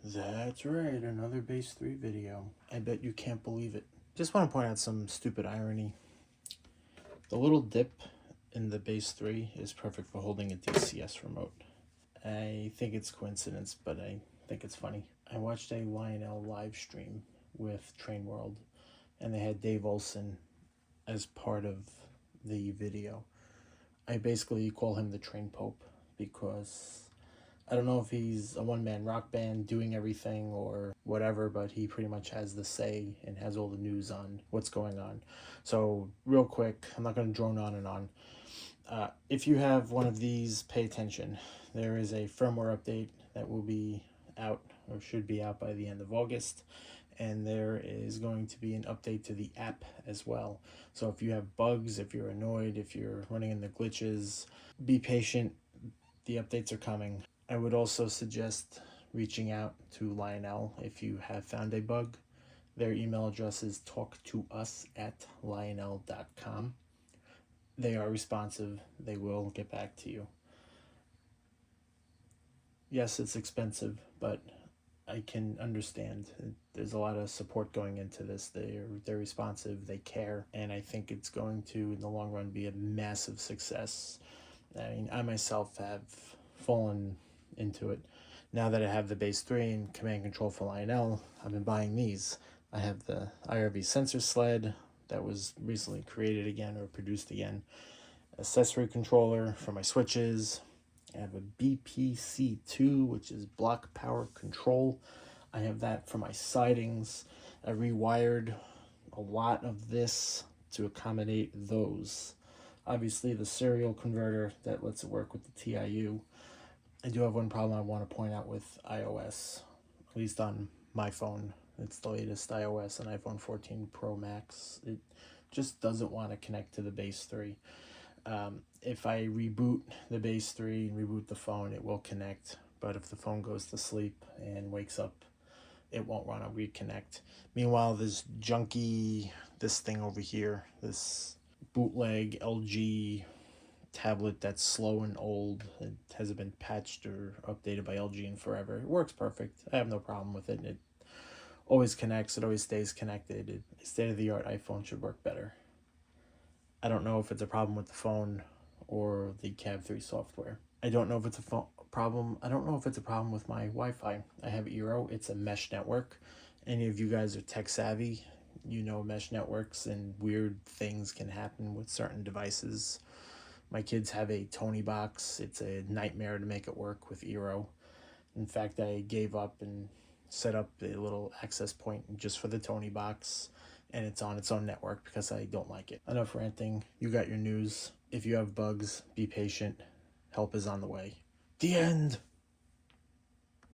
That's right, another Base 3 video. I bet you can't believe it. Just want to point out some stupid irony. The little dip in the Base 3 is perfect for holding a DCS remote. I think it's coincidence, but I think it's funny. I watched a Lionel live stream with Train World, and they had Dave Olson as part of the video. I basically call him the Train Pope because I don't know if he's a one-man rock band doing everything or whatever, but he pretty much has the say and has all the news on what's going on. So real quick, I'm not going to drone on and on. If you have one of these, pay attention. There is a firmware update that will be out or should be out by the end of August. And there is going to be an update to the app as well. So if you have bugs, if you're annoyed, if you're running into glitches, be patient. The updates are coming. I would also suggest reaching out to Lionel if you have found a bug. Their email address is talktous@lionel.com. They are responsive. They will get back to you. Yes, it's expensive, but I can understand. There's a lot of support going into this. They're responsive, they care, and I think it's going to, in the long run, be a massive success. I mean, I myself have fallen into it. Now that I have the Base 3 and command control for Lionel, I've been buying these. I have the IRV sensor sled that was recently created again or produced again, accessory controller for my switches. I have a BPC2, which is block power control. I have that for my sidings. I rewired a lot of this to accommodate those. Obviously the serial converter that lets it work with the TIU. I do have one problem I want to point out with iOS, at least on my phone. It's the latest iOS, an iPhone 14 Pro Max. It just doesn't want to connect to the Base 3. If I reboot the Base 3 and reboot the phone, it will connect. But if the phone goes to sleep and wakes up, it won't want to reconnect. Meanwhile, this thing over here, this bootleg LG tablet that's slow and old. It hasn't been patched or updated by LG in forever. It works perfect. I have no problem with it. It always connects. It always stays connected. A state-of-the-art iPhone should work better. I don't know if it's a problem with the phone or the Cab3 software. I don't know if it's a problem. I don't know if it's a problem with my Wi-Fi. I have Eero. It's a mesh network. Any of you guys are tech savvy, you know mesh networks and weird things can happen with certain devices. My kids have a Tony box. It's a nightmare to make it work with Eero. In fact, I gave up and set up a little access point just for the Tony box, and it's on its own network because I don't like it. Enough ranting. You got your news. If you have bugs, be patient. Help is on the way. The end.